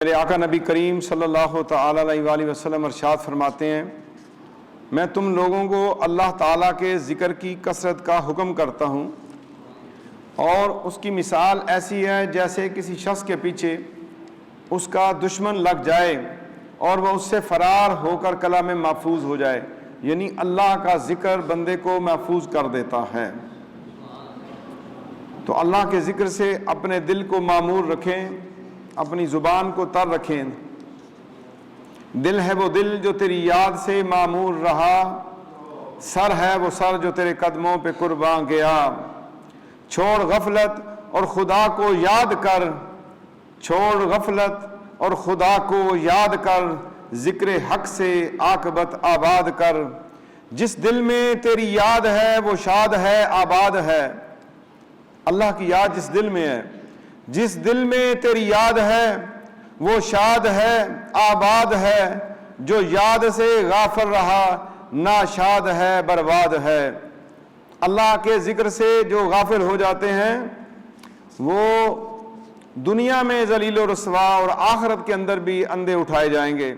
میرے آقا نبی کریم صلی اللہ تعالی علیہ وآلہ وسلم ارشاد فرماتے ہیں، میں تم لوگوں کو اللہ تعالیٰ کے ذکر کی کثرت کا حکم کرتا ہوں، اور اس کی مثال ایسی ہے جیسے کسی شخص کے پیچھے اس کا دشمن لگ جائے اور وہ اس سے فرار ہو کر کلام محفوظ ہو جائے، یعنی اللہ کا ذکر بندے کو محفوظ کر دیتا ہے۔ تو اللہ کے ذکر سے اپنے دل کو معمور رکھیں، اپنی زبان کو تر رکھیں۔ دل ہے وہ دل جو تیری یاد سے معمور رہا، سر ہے وہ سر جو تیرے قدموں پہ قرباں گیا۔ چھوڑ غفلت اور خدا کو یاد کر، چھوڑ غفلت اور خدا کو یاد کر، ذکر حق سے عاقبت آباد کر۔ جس دل میں تیری یاد ہے وہ شاد ہے، آباد ہے۔ اللہ کی یاد جس دل میں ہے، جس دل میں تیری یاد ہے وہ شاد ہے، آباد ہے۔ جو یاد سے غافل رہا، ناشاد ہے، برباد ہے۔ اللہ کے ذکر سے جو غافل ہو جاتے ہیں وہ دنیا میں ذلیل و رسوا اور آخرت کے اندر بھی اندھے اٹھائے جائیں گے۔